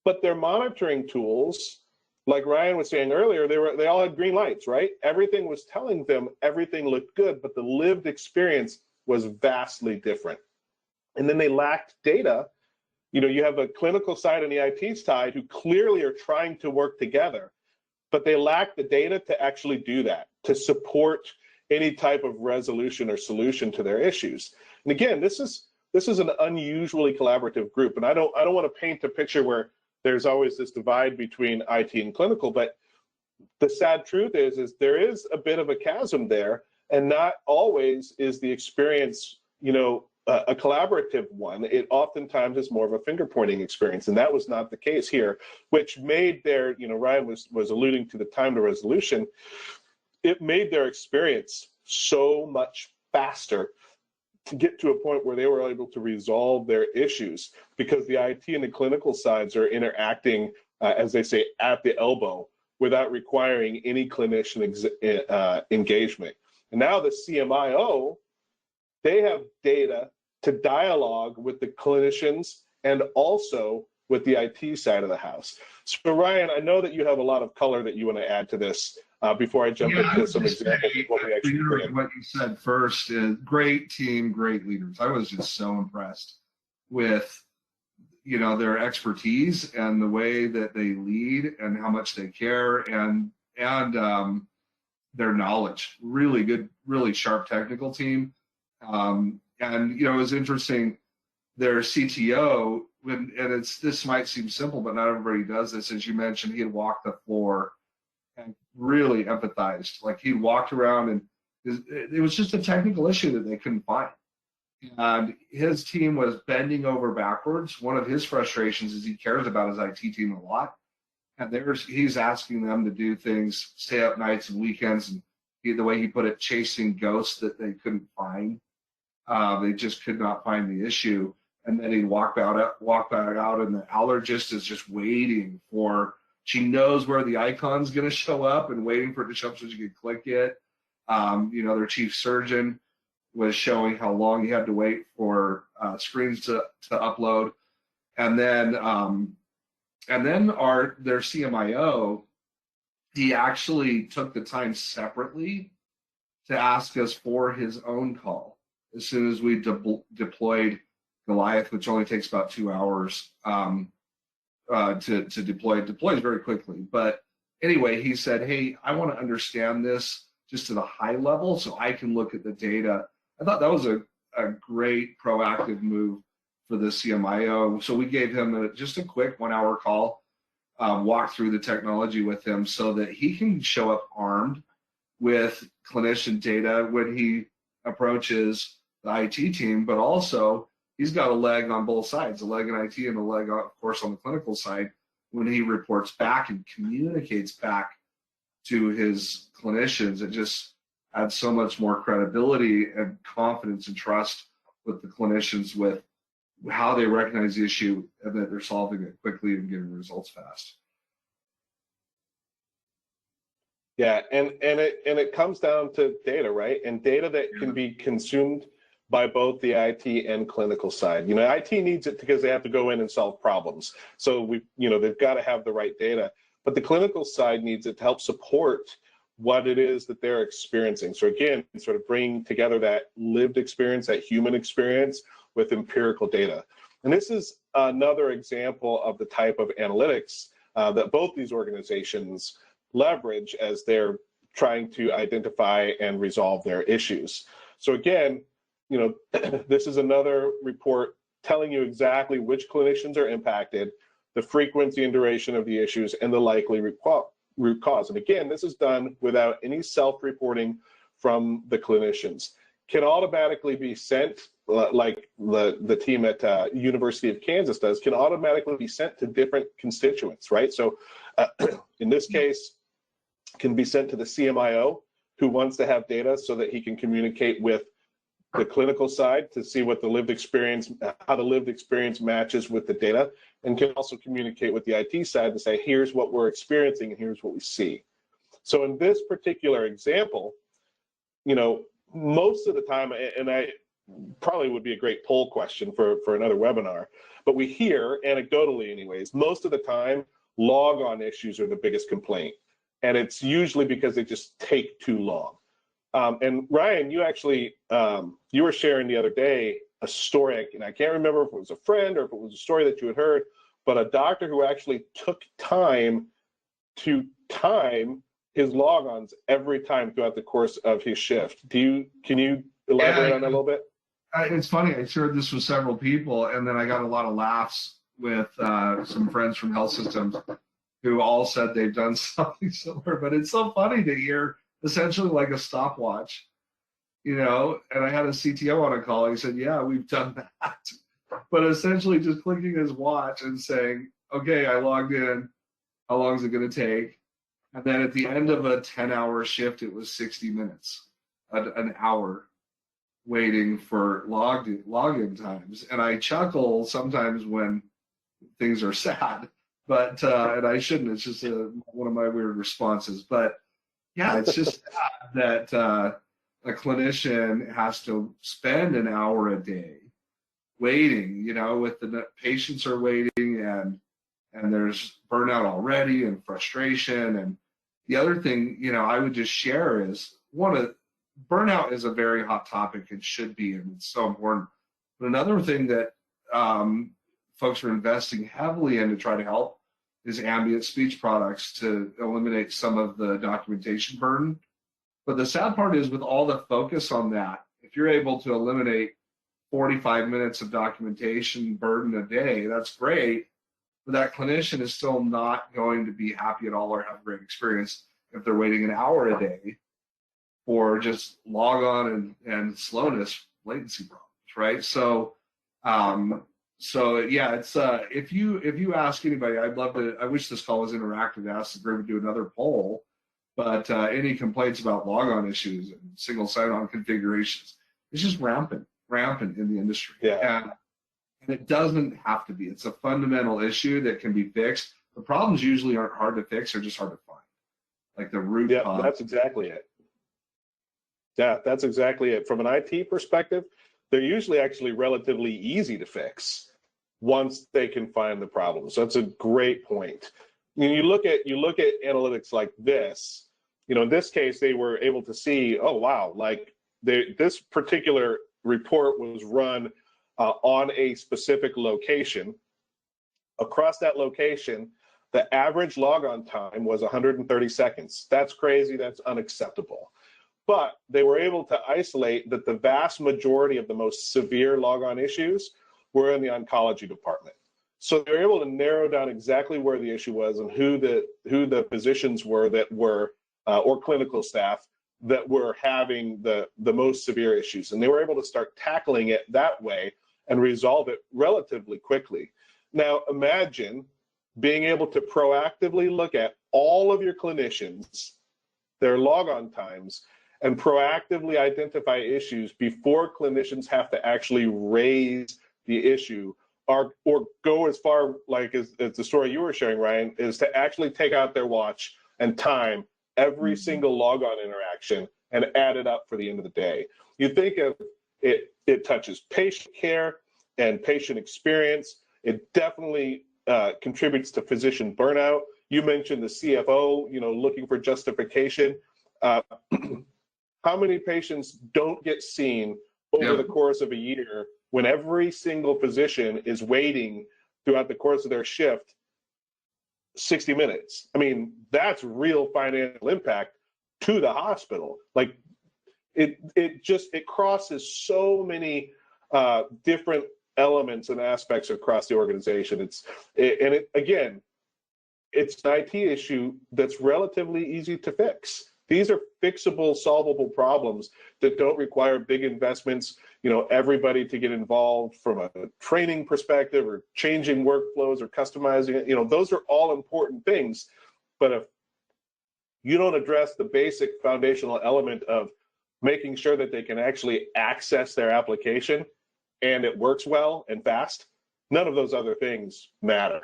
but their monitoring tools, like Ryan was saying earlier, they all had green lights, right? Everything was telling them everything looked good, but the lived experience was vastly different. And then they lacked data. You have a clinical side and the IT side who clearly are trying to work together, but they lack the data to actually do that, to support any type of resolution or solution to their issues. And again, this is an unusually collaborative group. And I don't want to paint a picture where there's always this divide between IT and clinical, but the sad truth is there is a bit of a chasm there, and not always is the experience, a collaborative one. It oftentimes is more of a finger pointing experience, and that was not the case here, which made their, Ryan was alluding to the time to resolution. It made their experience so much faster to get to a point where they were able to resolve their issues, because the IT and the clinical sides are interacting, as they say, at the elbow without requiring any clinician engagement. And now the CMIO, they have data to dialogue with the clinicians and also with the IT side of the house. So Ryan, I know that you have a lot of color that you want to add to this before I jump into some examples of what we actually did. What you said first is great team, great leaders. I was just so impressed with, their expertise and the way that they lead and how much they care and their knowledge. Really good, really sharp technical team. And it was interesting. Their CTO, this might seem simple, but not everybody does this. As you mentioned, he had walked the floor and really empathized. Like, he walked around and it was just a technical issue that they couldn't find. And his team was bending over backwards. One of his frustrations is he cares about his IT team a lot. And he's asking them to do things, stay up nights and weekends, and the way he put it, chasing ghosts that they couldn't find. They just could not find the issue. And then he'd walk back out, and the allergist is just waiting for, she knows where the icon's going to show up and waiting for it to show up so she can click it. Their chief surgeon was showing how long he had to wait for screens to upload. And then their CMIO, he actually took the time separately to ask us for his own call as soon as we deployed Goliath, which only takes about 2 hours to deploy. It deploys very quickly. But anyway, he said, hey, I want to understand this just at a high level so I can look at the data. I thought that was a great proactive move for the CMIO. So we gave him just a quick 1 hour call, walk through the technology with him so that he can show up armed with clinician data when he approaches the IT team, but also he's got a leg on both sides, a leg in IT and a leg, of course, on the clinical side when he reports back and communicates back to his clinicians. It just adds so much more credibility and confidence and trust with the clinicians with how they recognize the issue and that they're solving it quickly and getting results fast. Yeah, and it comes down to data, right? And data that can be consumed by both the IT and clinical side. IT needs it because they have to go in and solve problems. So they've got to have the right data. But the clinical side needs it to help support what it is that they're experiencing. So again, sort of bringing together that lived experience, that human experience with empirical data. And this is another example of the type of analytics that both these organizations leverage as they're trying to identify and resolve their issues. So again, this is another report telling you exactly which clinicians are impacted, the frequency and duration of the issues, and the likely root cause. And again, this is done without any self-reporting from the clinicians. Can automatically be sent, like the team at University of Kansas does, can automatically be sent to different constituents, right? So in this case, can be sent to the CMIO who wants to have data so that he can communicate with the clinical side to see what the lived experience, how the lived experience matches with the data, and can also communicate with the IT side to say, here's what we're experiencing and here's what we see. So in this particular example, most of the time, and I probably would be a great poll question for another webinar, but we hear anecdotally anyways, most of the time, log-on issues are the biggest complaint. And it's usually because they just take too long. And Ryan, you actually, you were sharing the other day a story, and I can't remember if it was a friend or if it was a story that you had heard, but a doctor who actually took time to time his logons every time throughout the course of his shift. Can you elaborate on that a little bit? It's funny, I shared this with several people, and then I got a lot of laughs with some friends from health systems who all said they've done something similar. But it's so funny to hear essentially like a stopwatch, and I had a CTO on a call. He said, yeah, we've done that. But essentially just clicking his watch and saying, okay, I logged in. How long is it going to take? And then at the end of a 10-hour shift, it was 60 minutes, an hour waiting for login times. And I chuckle sometimes when things are sad, but and I shouldn't. It's just one of my weird responses. But yeah, it's just that a clinician has to spend an hour a day waiting, with the patients are waiting, and there's burnout already and frustration. And the other thing, I would just share is burnout is a very hot topic. It should be, and it's so important. But another thing that folks are investing heavily in to try to help is ambient speech products to eliminate some of the documentation burden. But the sad part is, with all the focus on that, if you're able to eliminate 45 minutes of documentation burden a day, that's great. But that clinician is still not going to be happy at all or have a great experience if they're waiting an hour a day for just log on and slowness, latency problems, right? So yeah, it's if you ask anybody, I wish this call was interactive. Ask the group to do another poll, but any complaints about logon issues and single sign-on configurations, it's just rampant in the industry. Yeah. And it doesn't have to be. It's a fundamental issue that can be fixed. The problems usually aren't hard to fix; they're just hard to find. Like the root cause. Yeah, that's exactly it. Yeah, that's exactly it. From an IT perspective, they're usually actually relatively easy to fix once they can find the problem. So that's a great point. You look at analytics like this. In this case, they were able to see, oh wow, like this particular report was run on a specific location. Across that location, the average logon time was 130 seconds. That's crazy. That's unacceptable. But they were able to isolate that the vast majority of the most severe logon issues were in the oncology department. So they were able to narrow down exactly where the issue was and who the physicians were that were or clinical staff that were having the most severe issues. And they were able to start tackling it that way and resolve it relatively quickly. Now, imagine being able to proactively look at all of your clinicians, their logon times, and proactively identify issues before clinicians have to actually raise the issue or go as far, like as the story you were sharing, Ryan, is to actually take out their watch and time every single logon interaction and add it up for the end of the day. You think of it touches patient care and patient experience. It definitely contributes to physician burnout. You mentioned the CFO, looking for justification. how many patients don't get seen over the course of a year when every single physician is waiting throughout the course of their shift 60 minutes? I mean, that's real financial impact to the hospital. Like it crosses so many different elements and aspects across the organization. Again, it's an IT issue that's relatively easy to fix. These are fixable, solvable problems that don't require big investments, everybody to get involved from a training perspective or changing workflows or customizing it. Those are all important things. But if you don't address the basic foundational element of making sure that they can actually access their application and it works well and fast, none of those other things matter.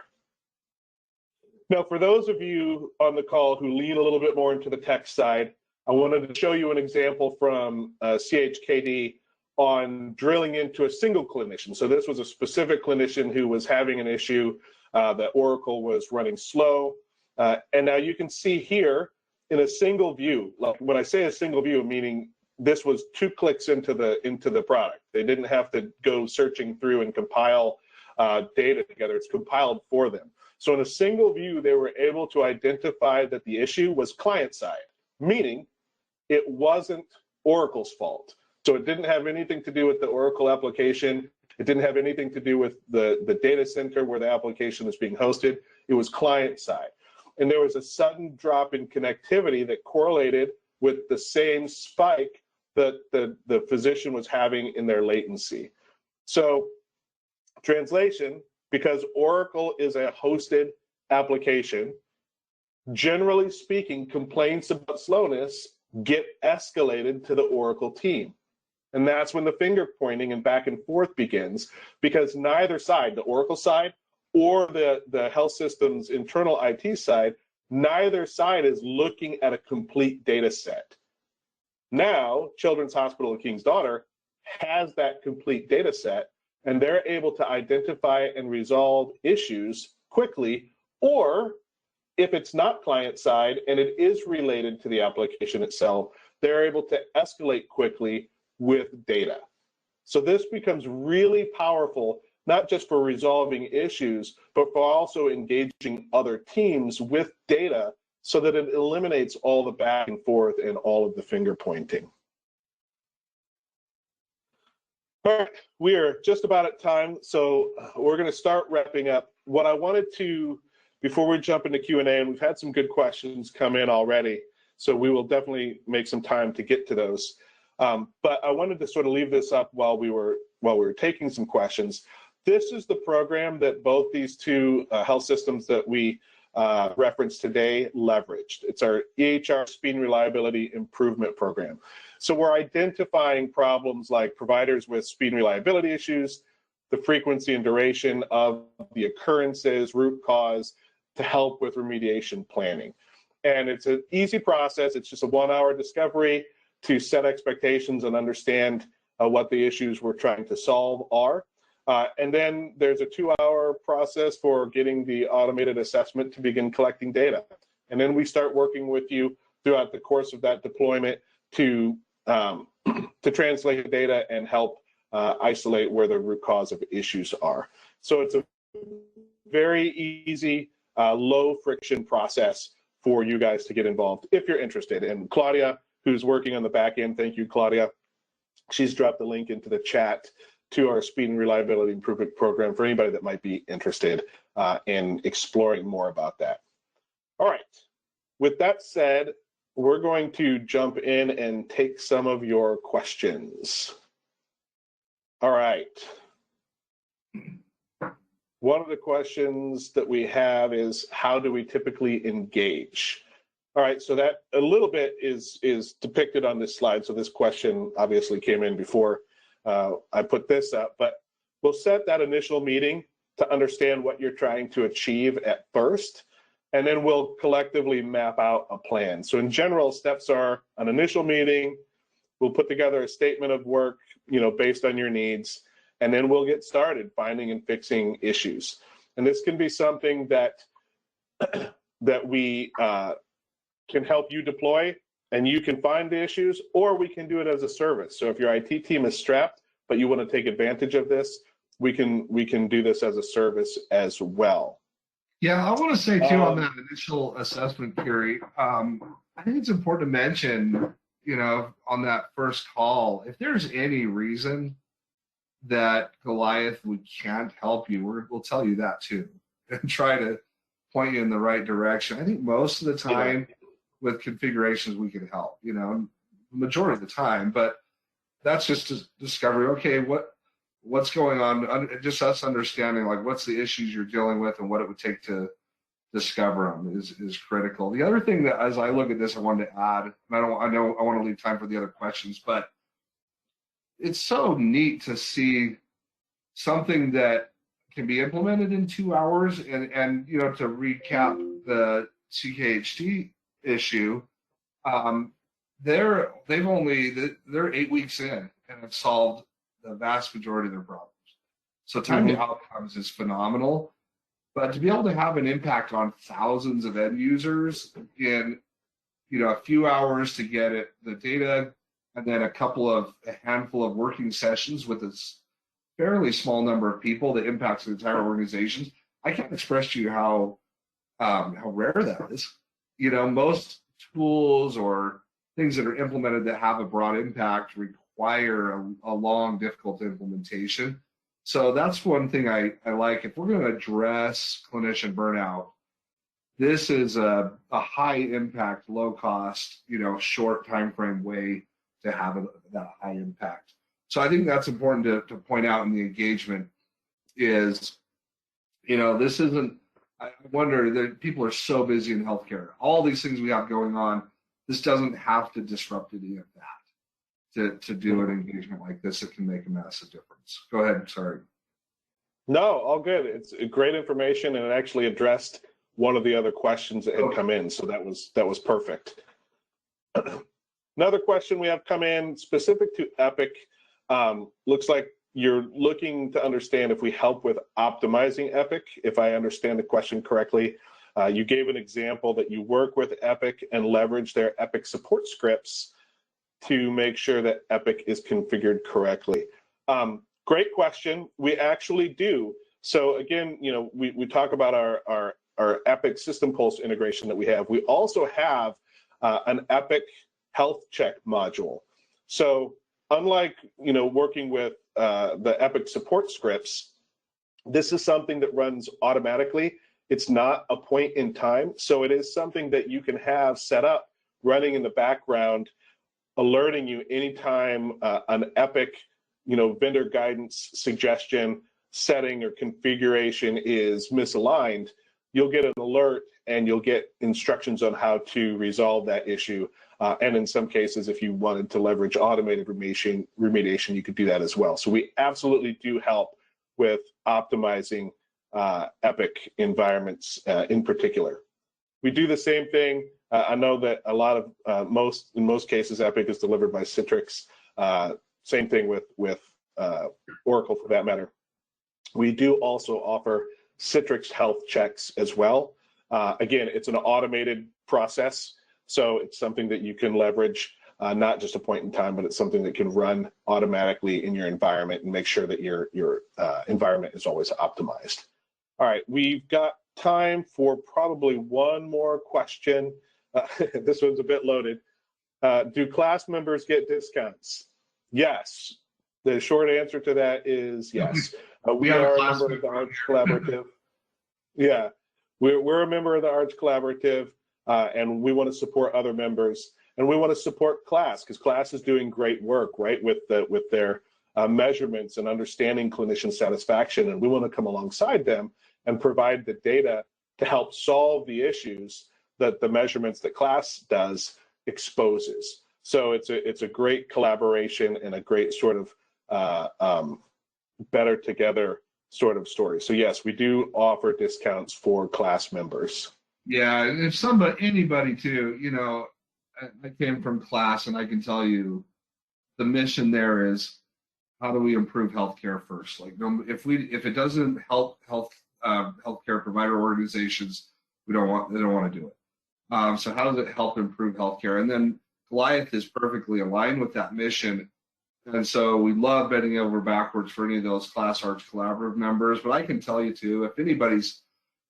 Now, for those of you on the call who lean a little bit more into the tech side, I wanted to show you an example from CHKD on drilling into a single clinician. So this was a specific clinician who was having an issue that Oracle was running slow. And now you can see here in a single view, like when I say a single view, meaning this was 2 clicks into the product. They didn't have to go searching through and compile data together. It's compiled for them. So in a single view, they were able to identify that the issue was client side, meaning it wasn't Oracle's fault. So it didn't have anything to do with the Oracle application. It didn't have anything to do with the data center where the application is being hosted. It was client side. And there was a sudden drop in connectivity that correlated with the same spike that the physician was having in their latency. So translation, because Oracle is a hosted application, generally speaking, complaints about slowness get escalated to the Oracle team. And that's when the finger pointing and back and forth begins, because neither side, the Oracle side or the health system's internal IT side, neither side is looking at a complete data set. Now, Children's Hospital of King's Daughter has that complete data set, and they're able to identify and resolve issues quickly, or if it's not client side and it is related to the application itself, they're able to escalate quickly with data. So this becomes really powerful, not just for resolving issues, but for also engaging other teams with data so that it eliminates all the back and forth and all of the finger pointing. All right, we are just about at time, so we're going to start wrapping up. What I wanted to, before we jump into Q&A, and we've had some good questions come in already, so we will definitely make some time to get to those. But I wanted to sort of leave this up while we were taking some questions. This is the program that both these two health systems that we referenced today leveraged. It's our EHR Speed and Reliability Improvement Program. So we're identifying problems like providers with speed and reliability issues, the frequency and duration of the occurrences, root cause, to help with remediation planning. And it's an easy process. It's just a 1-hour discovery to set expectations and understand what the issues we're trying to solve are. And then there's a 2-hour process for getting the automated assessment to begin collecting data. And then we start working with you throughout the course of that deployment to translate the data and help isolate where the root cause of issues are. So it's a very easy, low friction process for you guys to get involved if you're interested. And Claudia, who's working on the back end, thank you, Claudia. She's dropped the link into the chat to our Speed and Reliability Improvement Program for anybody that might be interested in exploring more about that. All right, with that said, we're going to jump in and take some of your questions. All right. One of the questions that we have is, how do we typically engage? All right, so that a little bit is depicted on this slide. So this question obviously came in before I put this up, but we'll set that initial meeting to understand what you're trying to achieve at first, and then we'll collectively map out a plan. So in general, steps are an initial meeting, we'll put together a statement of work, based on your needs, and then we'll get started finding and fixing issues. And this can be something that we can help you deploy, and you can find the issues, or we can do it as a service. So if your IT team is strapped, but you want to take advantage of this, we can do this as a service as well. Yeah, I want to say too on that initial assessment period, I think it's important to mention, on that first call, if there's any reason that Goliath, we can't help you, we'll tell you that too, and try to point you in the right direction. I think most of the time with configurations we can help, majority of the time, but that's just discovery. Okay, what's going on? Just us understanding like what's the issues you're dealing with and what it would take to discover them is critical. The other thing that, as I look at this, I wanted to add, and I know I want to leave time for the other questions, but it's so neat to see something that can be implemented in 2 hours. And to recap the CKHT issue, they're 8 weeks in and have solved the vast majority of their problems. So time to outcomes is phenomenal, but to be able to have an impact on thousands of end users in a few hours to get the data, and then a handful of working sessions with a fairly small number of people that impacts the entire organization. I can't express to you how rare that is. Most tools or things that are implemented that have a broad impact require a long, difficult implementation. So that's one thing I like. If we're going to address clinician burnout, this is a high impact, low cost, short time frame way to have that high impact. So I think that's important to point out in the engagement is, this isn't, I wonder that people are so busy in healthcare, all these things we have going on, this doesn't have to disrupt any of that. To do an engagement like this, it can make a massive difference. Go ahead, sorry. No, all good. It's great information, and it actually addressed one of the other questions that had come in, so that was perfect. Another question we have come in specific to Epic. Looks like you're looking to understand if we help with optimizing Epic, if I understand the question correctly. You gave an example that you work with Epic and leverage their Epic support scripts to make sure that Epic is configured correctly. Great question. We actually do. So again, we talk about our Epic System Pulse integration that we have. We also have an Epic health check module. So unlike working with the Epic support scripts, this is something that runs automatically. It's not a point in time. So it is something that you can have set up running in the background, alerting you anytime an Epic, vendor guidance suggestion, setting, or configuration is misaligned. You'll get an alert and you'll get instructions on how to resolve that issue. And in some cases, if you wanted to leverage automated remediation, you could do that as well. So we absolutely do help with optimizing Epic environments in particular. We do the same thing. I know that a lot of in most cases, Epic is delivered by Citrix. Same thing with Oracle for that matter. We do also offer Citrix health checks as well. Again, it's an automated process, so it's something that you can leverage, not just a point in time, but it's something that can run automatically in your environment and make sure that your environment is always optimized. All right, we've got time for probably one more question. This one's a bit loaded. Do KLAS members get discounts? Yes. The short answer to that is yes. We are a member of the Arch Collaborative. Yeah, we're a member of the Arch Collaborative, and we want to support other members, and we want to support KLAS because KLAS is doing great work, right, with their measurements and understanding clinician satisfaction, and we want to come alongside them and provide the data to help solve the issues that the measurements that KLAS does exposes. So it's a great collaboration and a great sort of better together sort of story. So yes, we do offer discounts for KLAS members. Yeah, and if anybody too, I came from KLAS, and I can tell you the mission there is how do we improve healthcare first? Like, if it doesn't help healthcare provider organizations, they don't want to do it. So how does it help improve healthcare? And then Goliath is perfectly aligned with that mission. And so we love bending over backwards for any of those KLAS Arch Collaborative members. But I can tell you too, if anybody's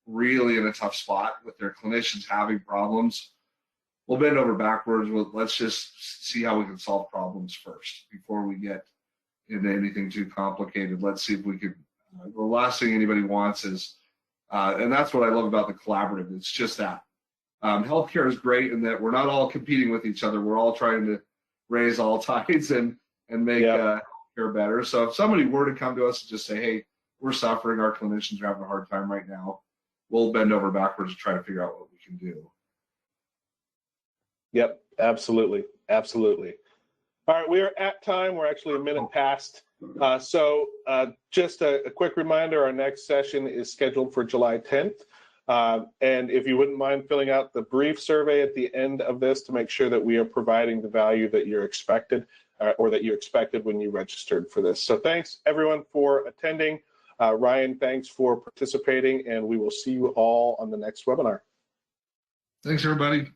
really in a tough spot with their clinicians having problems, we'll bend over backwards. Let's just see how we can solve problems first before we get into anything too complicated. Let's see if we could. The last thing anybody wants is, and that's what I love about the collaborative. It's just that. Healthcare is great in that we're not all competing with each other. We're all trying to raise all tides and make healthcare better. So if somebody were to come to us and just say, hey, we're suffering, our clinicians are having a hard time right now, we'll bend over backwards to try to figure out what we can do. Yep, absolutely, absolutely. All right, we are at time. We're actually a minute past. So just a quick reminder, our next session is scheduled for July 10th. And if you wouldn't mind filling out the brief survey at the end of this to make sure that we are providing the value that you're expected or that you expected when you registered for this. So thanks everyone for attending. Ryan, thanks for participating, and we will see you all on the next webinar. Thanks, everybody.